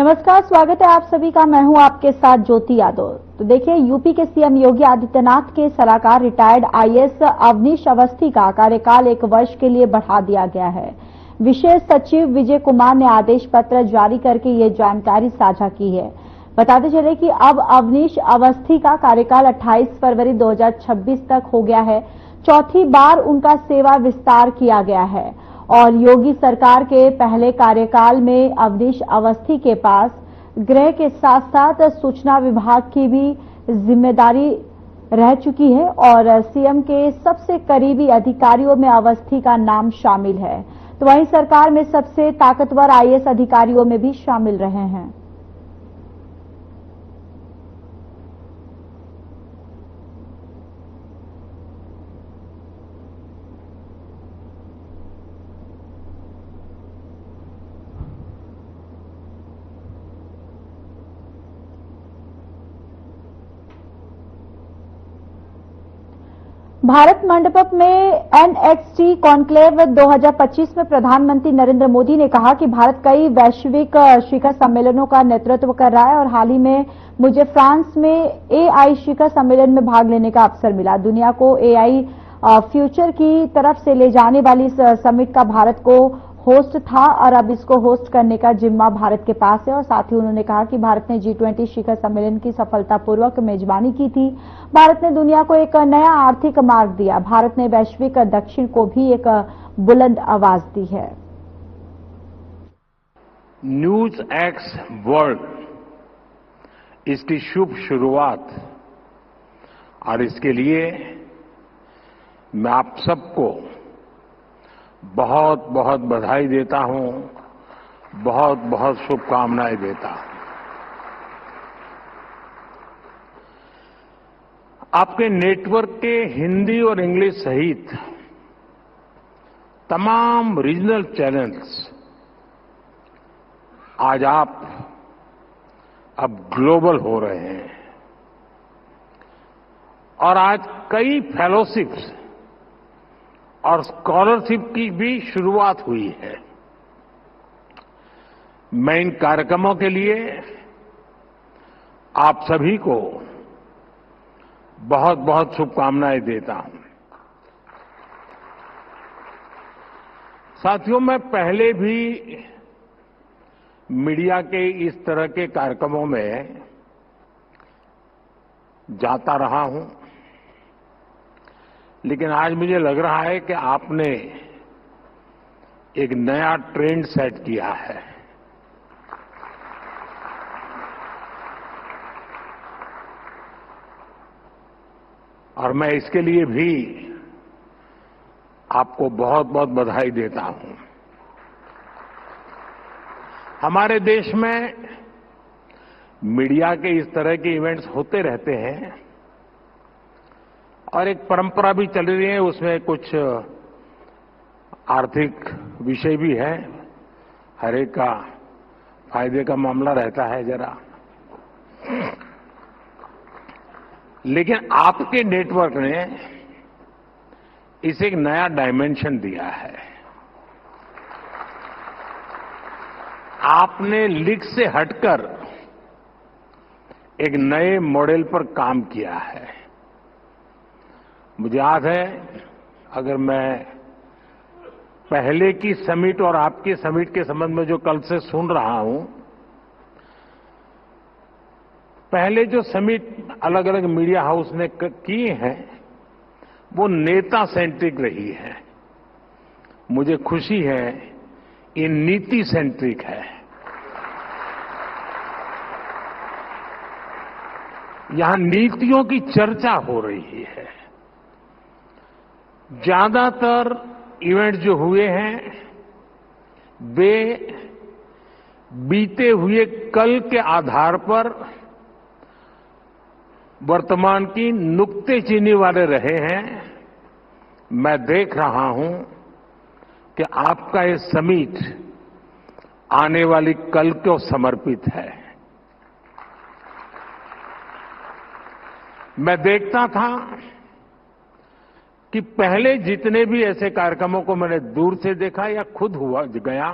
नमस्कार, स्वागत है आप सभी का। मैं हूं आपके साथ ज्योति यादव। तो देखिए, यूपी के सीएम योगी आदित्यनाथ के सलाहकार रिटायर्ड आईएएस अवनीश अवस्थी का कार्यकाल 1 वर्ष के लिए बढ़ा दिया गया है। विशेष सचिव विजय कुमार ने आदेश पत्र जारी करके ये जानकारी साझा की है। बताते चले कि अब अवनीश अवस्थी का कार्यकाल 28 फरवरी 2026 तक हो गया है। चौथी बार उनका सेवा विस्तार किया गया है और योगी सरकार के पहले कार्यकाल में अवनीश अवस्थी के पास गृह के साथ साथ सूचना विभाग की भी जिम्मेदारी रह चुकी है और सीएम के सबसे करीबी अधिकारियों में अवस्थी का नाम शामिल है। तो वहीं सरकार में सबसे ताकतवर आईएएस अधिकारियों में भी शामिल रहे हैं। भारत मंडपम में एनएक्सटी कॉन्क्लेव 2025 में प्रधानमंत्री नरेंद्र मोदी ने कहा कि भारत कई वैश्विक शिखर सम्मेलनों का नेतृत्व कर रहा है और हाल ही में मुझे फ्रांस में एआई शिखर सम्मेलन में भाग लेने का अवसर मिला। दुनिया को एआई फ्यूचर की तरफ से ले जाने वाली इस समिट का भारत को होस्ट था और अब इसको होस्ट करने का जिम्मा भारत के पास है। और साथ ही उन्होंने कहा कि भारत ने G20 शिखर सम्मेलन की सफलतापूर्वक मेजबानी की थी। भारत ने दुनिया को एक नया आर्थिक मार्ग दिया। भारत ने वैश्विक दक्षिण को भी एक बुलंद आवाज दी है। न्यूज एक्स वर्ल्ड इसकी शुभ शुरुआत और इसके लिए मैं आप सबको बहुत बहुत बधाई देता हूं, बहुत बहुत शुभकामनाएं देता हूं। आपके नेटवर्क के हिंदी और इंग्लिश सहित तमाम रीजनल चैनल्स आज आप अब ग्लोबल हो रहे हैं और आज कई फेलोशिप्स और स्कॉलरशिप की भी शुरुआत हुई है। मैं इन कार्यक्रमों के लिए आप सभी को बहुत बहुत शुभकामनाएं देता हूं। साथियों, मैं पहले भी मीडिया के इस तरह के कार्यक्रमों में जाता रहा हूं, लेकिन आज मुझे लग रहा है कि आपने एक नया ट्रेंड सेट किया है। और मैं इसके लिए भी आपको बहुत बहुत बधाई देता हूं। हमारे देश में मीडिया के इस तरह के इवेंट्स होते रहते हैं और एक परंपरा भी चल रही है। उसमें कुछ आर्थिक विषय भी है, हर एक का फायदे का मामला रहता है जरा। लेकिन आपके नेटवर्क ने इसे एक नया डायमेंशन दिया है। आपने लीक से हटकर एक नए मॉडल पर काम किया है। मुझे याद है, अगर मैं पहले की समिट और आपकी समिट के संबंध में जो कल से सुन रहा हूं, पहले जो समिट अलग अलग मीडिया हाउस ने की है वो नेता सेंट्रिक रही है। मुझे खुशी है ये नीति सेंट्रिक है। यहां नीतियों की चर्चा हो रही है। ज्यादातर इवेंट जो हुए हैं वे बीते हुए कल के आधार पर वर्तमान की नुक्तेचीनी वाले रहे हैं। मैं देख रहा हूं कि आपका ये समिट आने वाली कल को समर्पित है। मैं देखता था कि पहले जितने भी ऐसे कार्यक्रमों को मैंने दूर से देखा या खुद हुआ गया,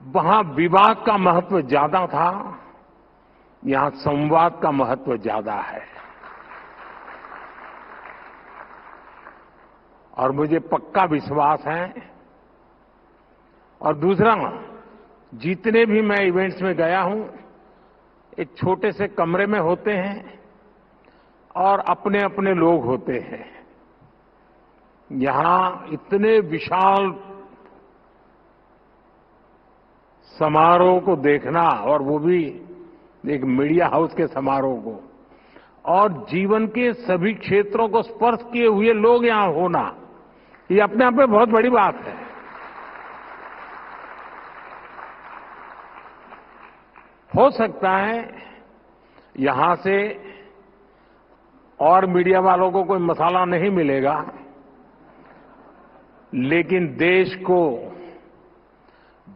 वहां विवाद का महत्व ज्यादा था, यहां संवाद का महत्व ज्यादा है। और मुझे पक्का विश्वास है। और दूसरा, जितने भी मैं इवेंट्स में गया हूं, एक छोटे से कमरे में होते हैं और अपने अपने लोग होते हैं। यहां इतने विशाल समारोह को देखना, और वो भी एक मीडिया हाउस के समारोह को, और जीवन के सभी क्षेत्रों को स्पर्श किए हुए लोग यहां होना, ये अपने आप में बहुत बड़ी बात है। हो सकता है यहां से और मीडिया वालों को कोई मसाला नहीं मिलेगा, लेकिन देश को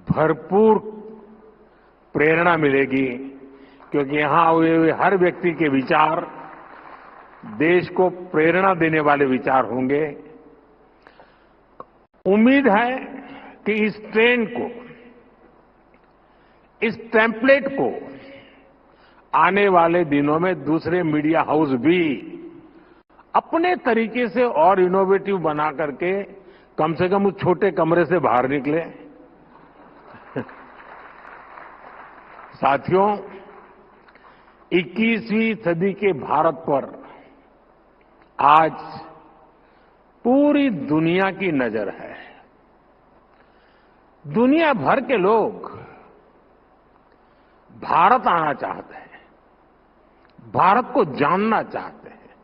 भरपूर प्रेरणा मिलेगी, क्योंकि यहां हुए हर व्यक्ति के विचार देश को प्रेरणा देने वाले विचार होंगे। उम्मीद है कि इस ट्रेंड को, इस टेम्पलेट को आने वाले दिनों में दूसरे मीडिया हाउस भी अपने तरीके से और इनोवेटिव बना करके कम से कम उस छोटे कमरे से बाहर निकले। साथियों, 21वीं सदी के भारत पर आज पूरी दुनिया की नजर है। दुनिया भर के लोग भारत आना चाहते हैं, भारत को जानना चाहते हैं।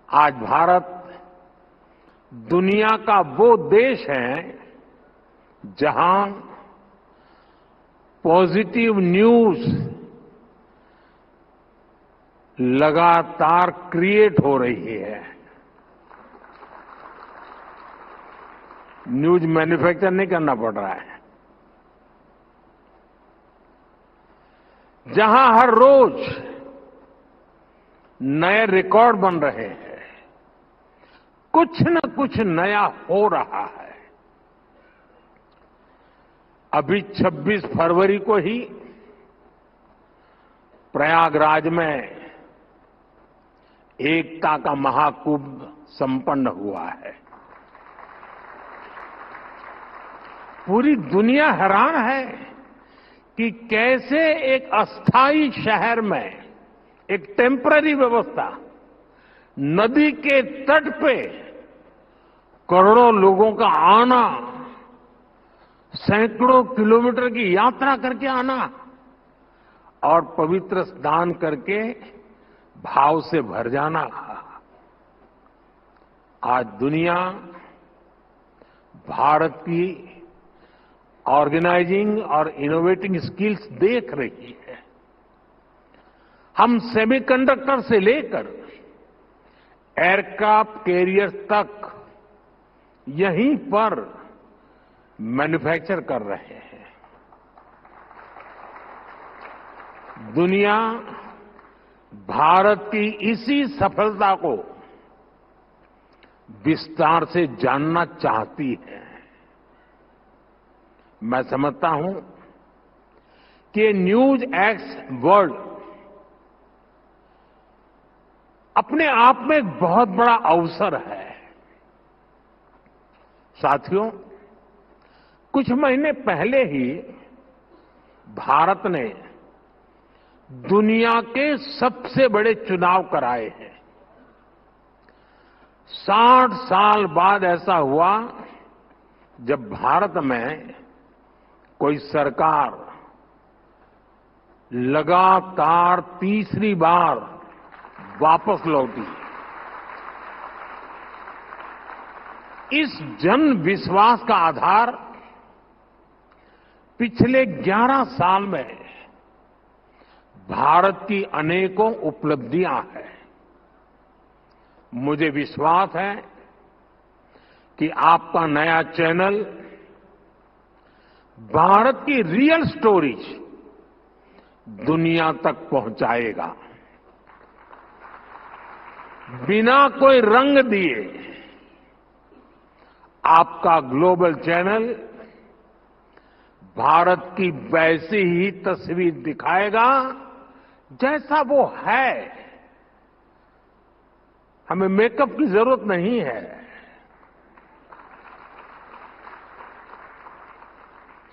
आज भारत दुनिया का वो देश है जहां पॉजिटिव न्यूज लगातार क्रिएट हो रही है। न्यूज मैन्युफैक्चर नहीं करना पड़ रहा है। जहां हर रोज नए रिकॉर्ड बन रहे हैं, कुछ न कुछ नया हो रहा है। अभी 26 फरवरी को ही प्रयागराज में एकता का महाकुंभ संपन्न हुआ है। पूरी दुनिया हैरान है कि कैसे एक अस्थायी शहर में एक टेम्पररी व्यवस्था, नदी के तट पे करोड़ों लोगों का आना, सैकड़ों किलोमीटर की यात्रा करके आना और पवित्र स्नान करके भाव से भर जाना। आज दुनिया भारत की ऑर्गेनाइजिंग और इनोवेटिंग स्किल्स देख रही है। हम सेमीकंडक्टर से लेकर एयरक्राफ्ट कैरियर्स तक यहीं पर मैन्युफैक्चर कर रहे हैं। दुनिया भारत की इसी सफलता को विस्तार से जानना चाहती है। मैं समझता हूं कि न्यूज एक्स वर्ल्ड अपने आप में एक बहुत बड़ा अवसर है। साथियों, कुछ महीने पहले ही भारत ने दुनिया के सबसे बड़े चुनाव कराए हैं। 60 साल बाद ऐसा हुआ जब भारत में कोई सरकार लगातार तीसरी बार वापस लौटी। इस जन विश्वास का आधार पिछले 11 साल में भारत की अनेकों उपलब्धियां हैं। मुझे विश्वास है कि आपका नया चैनल भारत की रियल स्टोरीज दुनिया तक पहुंचाएगा। बिना कोई रंग दिए आपका ग्लोबल चैनल भारत की वैसी ही तस्वीर दिखाएगा जैसा वो है। हमें मेकअप की जरूरत नहीं है।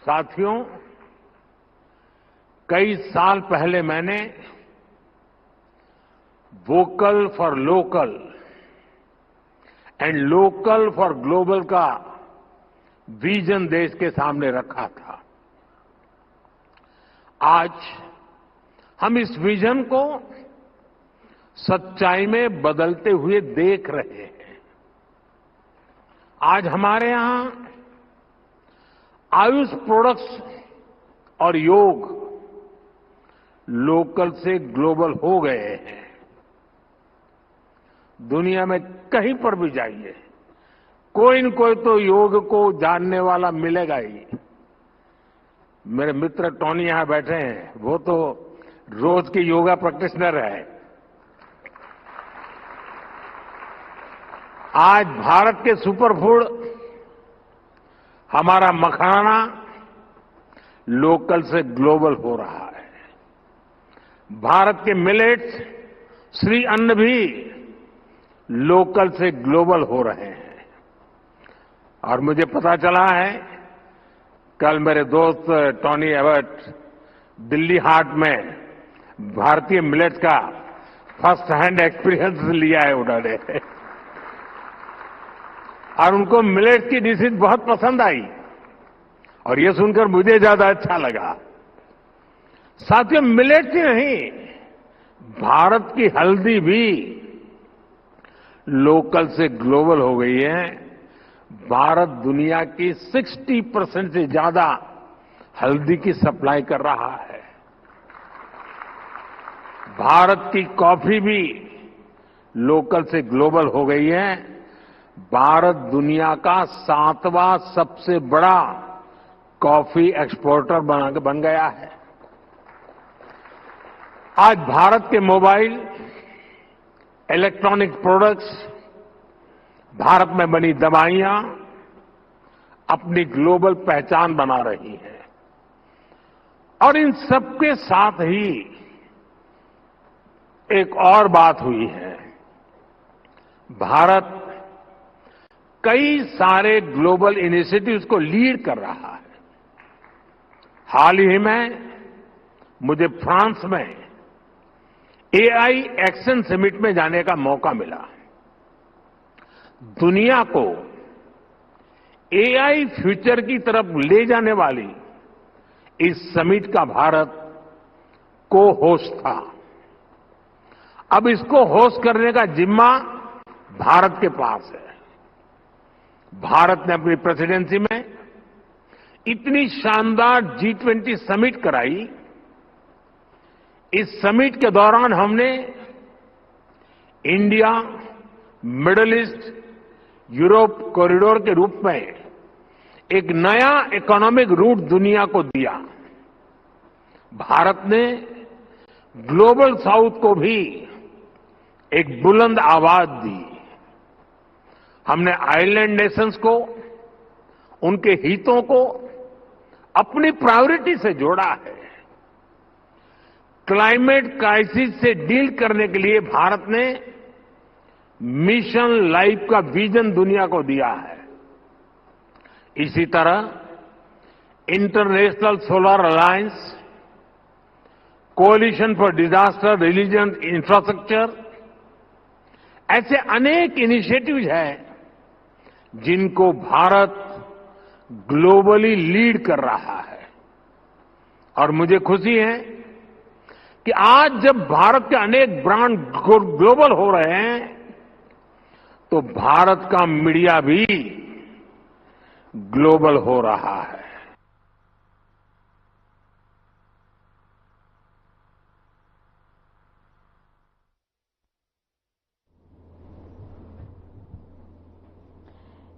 साथियों, कई साल पहले मैंने vocal for local and local for global का विजन देश के सामने रखा था। आज हम इस विजन को सच्चाई में बदलते हुए देख रहे हैं। आज हमारे यहां आयुष प्रोडक्ट्स और योग लोकल से ग्लोबल हो गए हैं। दुनिया में कहीं पर भी जाइए, कोई न कोई तो योग को जानने वाला मिलेगा ही। मेरे मित्र टोनी यहां बैठे हैं, वो तो रोज के योगा प्रैक्टिशनर है। आज भारत के सुपरफूड हमारा मखाना लोकल से ग्लोबल हो रहा है। भारत के मिलेट्स, श्री अन्न भी लोकल से ग्लोबल हो रहे हैं। और मुझे पता चला है, कल मेरे दोस्त टोनी एबट दिल्ली हाट में भारतीय मिलेट्स का फर्स्ट हैंड एक्सपीरियंस लिया है उन्होंने, और उनको मिलेट्स की डिशेज बहुत पसंद आई, और ये सुनकर मुझे ज्यादा अच्छा लगा। साथियों, मिलेट्स ही नहीं, भारत की हल्दी भी लोकल से ग्लोबल हो गई है। भारत दुनिया की 60% से ज्यादा हल्दी की सप्लाई कर रहा है। भारत की कॉफी भी लोकल से ग्लोबल हो गई है। भारत दुनिया का 7वां सबसे बड़ा कॉफी एक्सपोर्टर बन गया है। आज भारत के मोबाइल, इलेक्ट्रॉनिक प्रोडक्ट्स, भारत में बनी दवाइयां अपनी ग्लोबल पहचान बना रही हैं। और इन सबके साथ ही एक और बात हुई है। भारत कई सारे ग्लोबल इनिशिएटिव्स को लीड कर रहा है। हाल ही में मुझे फ्रांस में एआई एक्शन समिट में जाने का मौका मिला। दुनिया को एआई फ्यूचर की तरफ ले जाने वाली इस समिट का भारत को होस्ट था। अब इसको होस्ट करने का जिम्मा भारत के पास है। भारत ने अपनी प्रेसिडेंसी में इतनी शानदार G20 समिट कराई। इस समिट के दौरान हमने India, middle east, Europe corridor के रूप में एक नया इकोनॉमिक रूट दुनिया को दिया। भारत ने ग्लोबल साउथ को भी एक बुलंद आवाज दी। हमने आइलैंड नेशंस को, उनके हितों को अपनी प्रायोरिटी से जोड़ा है। क्लाइमेट क्राइसिस से डील करने के लिए भारत ने मिशन लाइफ का विजन दुनिया को दिया है। इसी तरह international solar alliance, कोalition for disaster religion infrastructure, ऐसे अनेक इनिशिएटिव्स हैं जिनको भारत ग्लोबली लीड कर रहा है। और मुझे खुशी है कि आज जब भारत के अनेक ब्रांड ग्लोबल हो रहे हैं, तो भारत का मीडिया भी ग्लोबल हो रहा है।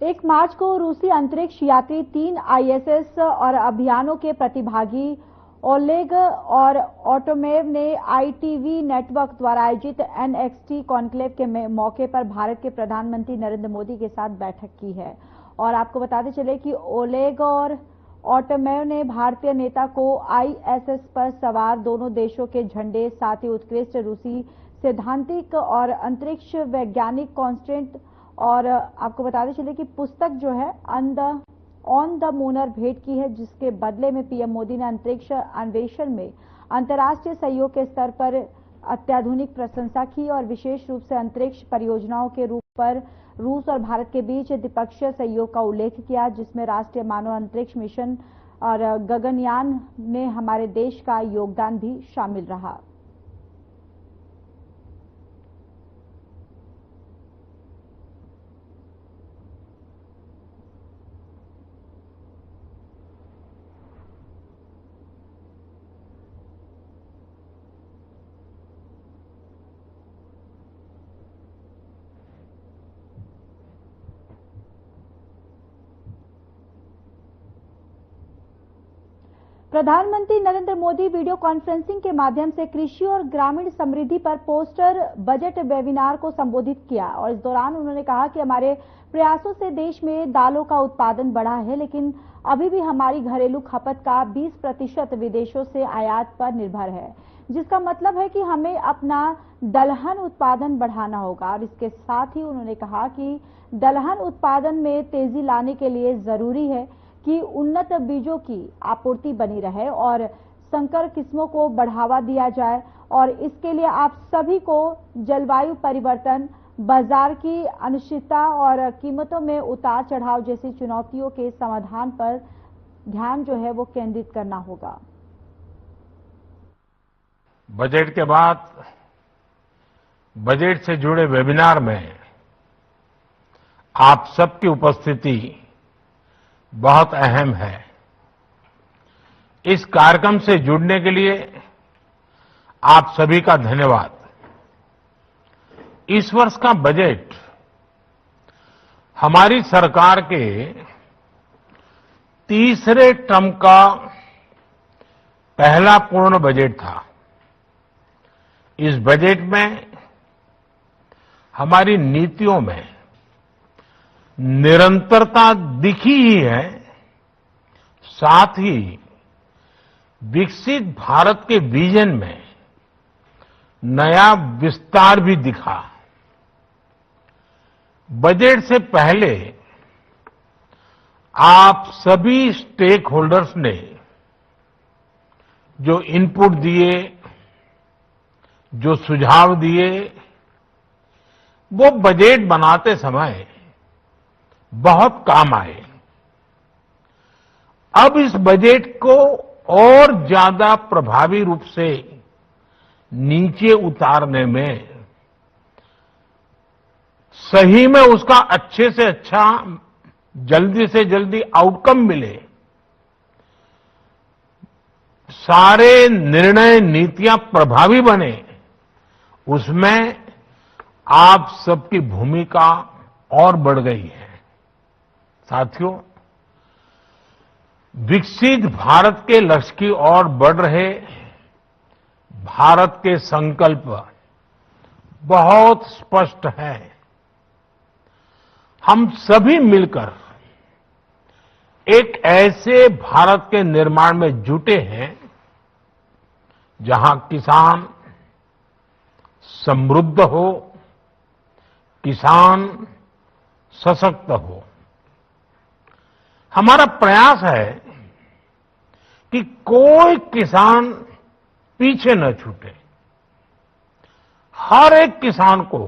एक मार्च को रूसी अंतरिक्ष यात्री 3 आईएसएस और अभियानों के प्रतिभागी ओलेग और ऑटोमेव ने आईटीवी नेटवर्क द्वारा आयोजित एनएक्सटी कॉन्क्लेव के मौके पर भारत के प्रधानमंत्री नरेंद्र मोदी के साथ बैठक की है। और आपको बताते चले कि ओलेग और ऑटमेव ने भारतीय नेता को आईएसएस पर सवार दोनों देशों के झंडे, साथ ही उत्कृष्ट रूसी सैद्धांतिक और अंतरिक्ष वैज्ञानिक कॉन्स्टेंट और आपको बताते चले कि पुस्तक जो है ऑन द मूनर भेंट की है, जिसके बदले में पीएम मोदी ने अंतरिक्ष अन्वेषण में अंतर्राष्ट्रीय सहयोग के स्तर पर अत्याधुनिक प्रशंसा की और विशेष रूप से अंतरिक्ष परियोजनाओं के रूप पर रूस और भारत के बीच द्विपक्षीय सहयोग का उल्लेख किया, जिसमें राष्ट्रीय मानव अंतरिक्ष मिशन और गगनयान में हमारे देश का योगदान भी शामिल रहा। प्रधानमंत्री नरेंद्र मोदी वीडियो कॉन्फ्रेंसिंग के माध्यम से कृषि और ग्रामीण समृद्धि पर पोस्टर बजट वेबिनार को संबोधित किया और इस दौरान उन्होंने कहा कि हमारे प्रयासों से देश में दालों का उत्पादन बढ़ा है, लेकिन अभी भी हमारी घरेलू खपत का 20% विदेशों से आयात पर निर्भर है, जिसका मतलब है कि हमें अपना दलहन उत्पादन बढ़ाना होगा। और इसके साथ ही उन्होंने कहा कि दलहन उत्पादन में तेजी लाने के लिए जरूरी है कि उन्नत बीजों की आपूर्ति बनी रहे और संकर किस्मों को बढ़ावा दिया जाए और इसके लिए आप सभी को जलवायु परिवर्तन, बाजार की अनिश्चितता और कीमतों में उतार चढ़ाव जैसी चुनौतियों के समाधान पर ध्यान जो है वो केंद्रित करना होगा। बजट के बाद बजट से जुड़े वेबिनार में आप सबकी उपस्थिति बहुत अहम है। इस कार्यक्रम से जुड़ने के लिए आप सभी का धन्यवाद। इस वर्ष का बजट हमारी सरकार के तीसरे टर्म का पहला पूर्ण बजट था। इस बजट में हमारी नीतियों में निरंतरता दिखी ही है, साथ ही विकसित भारत के विजन में नया विस्तार भी दिखा। बजट से पहले आप सभी स्टेक होल्डर्स ने जो इनपुट दिए, जो सुझाव दिए, वो बजट बनाते समय बहुत काम आए। अब इस बजट को और ज्यादा प्रभावी रूप से नीचे उतारने में, सही में उसका अच्छे से अच्छा, जल्दी से जल्दी आउटकम मिले, सारे निर्णय नीतियां प्रभावी बने, उसमें आप सबकी भूमिका और बढ़ गई है। साथियों, विकसित भारत के लक्ष्य की ओर बढ़ रहे भारत के संकल्प बहुत स्पष्ट है। हम सभी मिलकर एक ऐसे भारत के निर्माण में जुटे हैं जहां किसान समृद्ध हो, किसान सशक्त हो। हमारा प्रयास है कि कोई किसान पीछे न छूटे। हर एक किसान को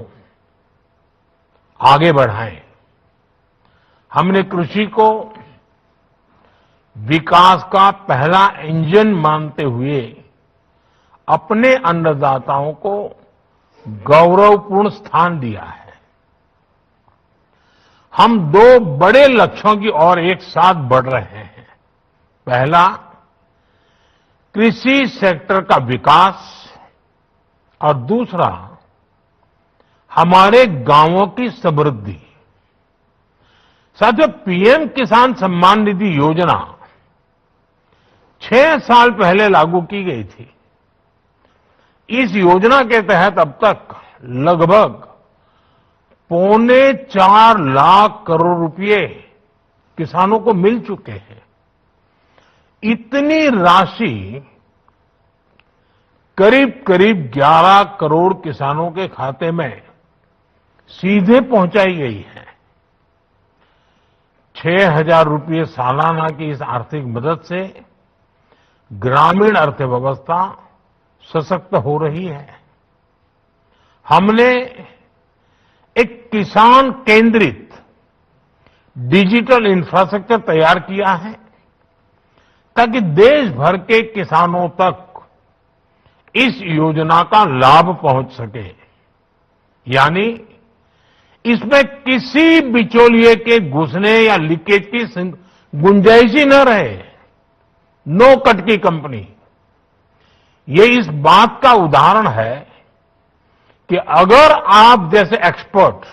आगे बढ़ाएं। हमने कृषि को विकास का पहला इंजन मानते हुए अपने अन्नदाताओं को गौरवपूर्ण स्थान दिया है। हम दो बड़े लक्ष्यों की ओर एक साथ बढ़ रहे हैं। पहला, कृषि सेक्टर का विकास और दूसरा, हमारे गांवों की समृद्धि। साथियों, पीएम किसान सम्मान निधि योजना 6 साल पहले लागू की गई थी। इस योजना के तहत अब तक लगभग 3.25 लाख करोड़ रुपए किसानों को मिल चुके हैं। इतनी राशि करीब करीब 11 करोड़ किसानों के खाते में सीधे पहुंचाई गई है। 6,000 रुपये सालाना की इस आर्थिक मदद से ग्रामीण अर्थव्यवस्था सशक्त हो रही है। हमने एक किसान केंद्रित डिजिटल इंफ्रास्ट्रक्चर तैयार किया है ताकि देश भर के किसानों तक इस योजना का लाभ पहुंच सके। यानी इसमें किसी बिचौलिए के घुसने या लीकेज की गुंजाइश ही न रहे। नो कट की कंपनी। ये इस बात का उदाहरण है कि अगर आप जैसे एक्सपर्ट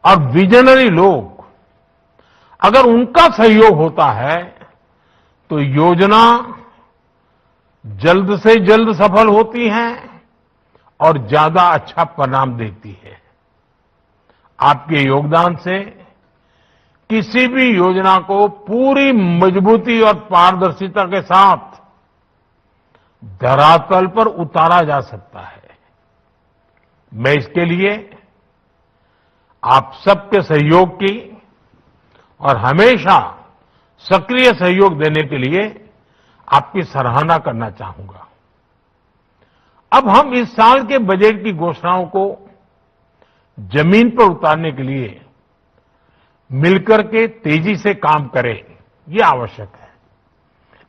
और विजनरी लोग, अगर उनका सहयोग होता है तो योजना जल्द से जल्द सफल होती है और ज्यादा अच्छा परिणाम देती है। आपके योगदान से किसी भी योजना को पूरी मजबूती और पारदर्शिता के साथ धरातल पर उतारा जा सकता है। मैं इसके लिए आप सबके सहयोग की और हमेशा सक्रिय सहयोग देने के लिए आपकी सराहना करना चाहूंगा। अब हम इस साल के बजट की घोषणाओं को जमीन पर उतारने के लिए मिलकर के तेजी से काम करें, ये आवश्यक है।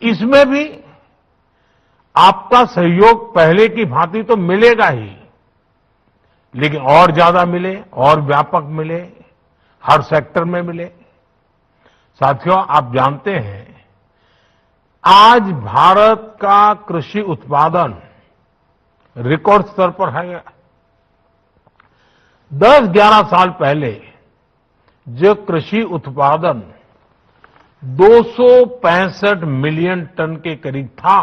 इसमें भी आपका सहयोग पहले की भांति तो मिलेगा ही, लेकिन और ज्यादा मिले, और व्यापक मिले, हर सेक्टर में मिले। साथियों, आप जानते हैं आज भारत का कृषि उत्पादन रिकॉर्ड स्तर पर है। 10-11 साल पहले जो कृषि उत्पादन 265 मिलियन टन के करीब था,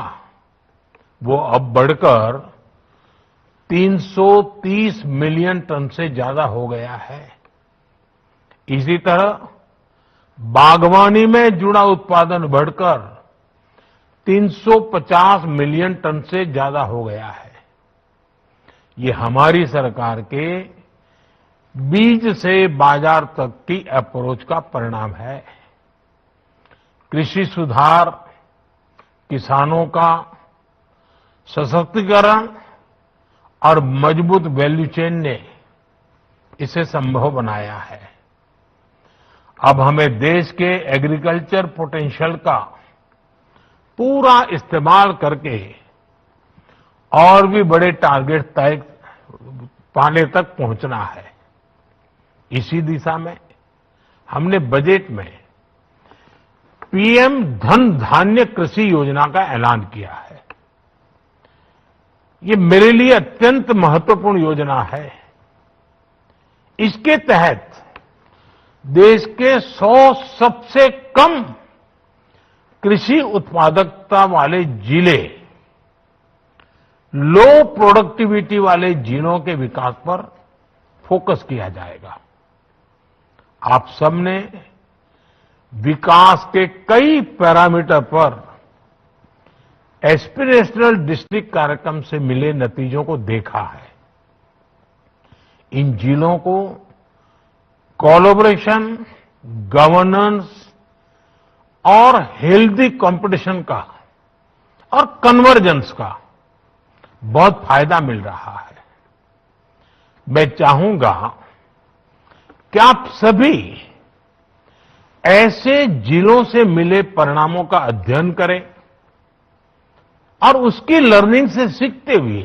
वो अब बढ़कर 330 मिलियन टन से ज्यादा हो गया है। इसी तरह बागवानी में जुड़ा उत्पादन बढ़कर 350 मिलियन टन से ज्यादा हो गया है। ये हमारी सरकार के बीज से बाजार तक की अप्रोच का परिणाम है। कृषि सुधार, किसानों का सशक्तिकरण और मजबूत वैल्यू चेन ने इसे संभव बनाया है। अब हमें देश के एग्रीकल्चर पोटेंशियल का पूरा इस्तेमाल करके और भी बड़े टारगेट तय पाने तक पहुंचना है। इसी दिशा में हमने बजट में पीएम धन धान्य कृषि योजना का ऐलान किया है। ये मेरे लिए अत्यंत महत्वपूर्ण योजना है। इसके तहत देश के 100 सबसे कम कृषि उत्पादकता वाले जिले, लो प्रोडक्टिविटी वाले जिलों के विकास पर फोकस किया जाएगा। आप सबने विकास के कई पैरामीटर पर एस्पिरेशनल डिस्ट्रिक्ट कार्यक्रम से मिले नतीजों को देखा है। इन जिलों को कोलैबोरेशन, गवर्नेंस और हेल्दी कंपटीशन का और कन्वर्जेंस का बहुत फायदा मिल रहा है। मैं चाहूंगा कि आप सभी ऐसे जिलों से मिले परिणामों का अध्ययन करें और उसकी लर्निंग से सीखते हुए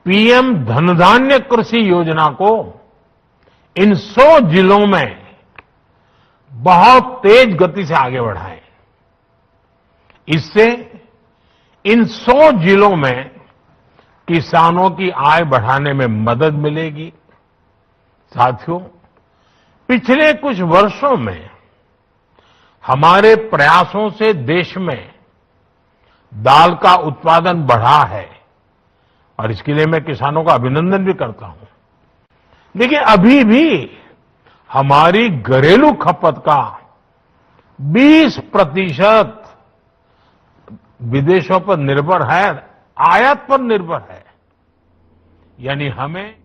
पीएम धनधान्य कृषि योजना को इन 100 जिलों में बहुत तेज गति से आगे बढ़ाएं। इससे इन 100 जिलों में किसानों की आय बढ़ाने में मदद मिलेगी। साथियों, पिछले कुछ वर्षों में हमारे प्रयासों से देश में दाल का उत्पादन बढ़ा है और इसके लिए मैं किसानों का अभिनंदन भी करता हूं। लेकिन अभी भी हमारी घरेलू खपत का 20% विदेशों पर निर्भर है, आयात पर निर्भर है। यानी हमें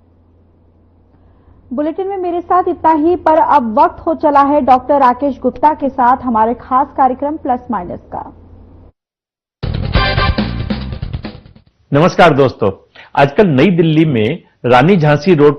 बुलेटिन में मेरे साथ इतना ही, पर अब वक्त हो चला है डॉक्टर राकेश गुप्ता के साथ हमारे खास कार्यक्रम प्लस माइनस का। नमस्कार दोस्तों, आजकल नई दिल्ली में रानी झांसी रोड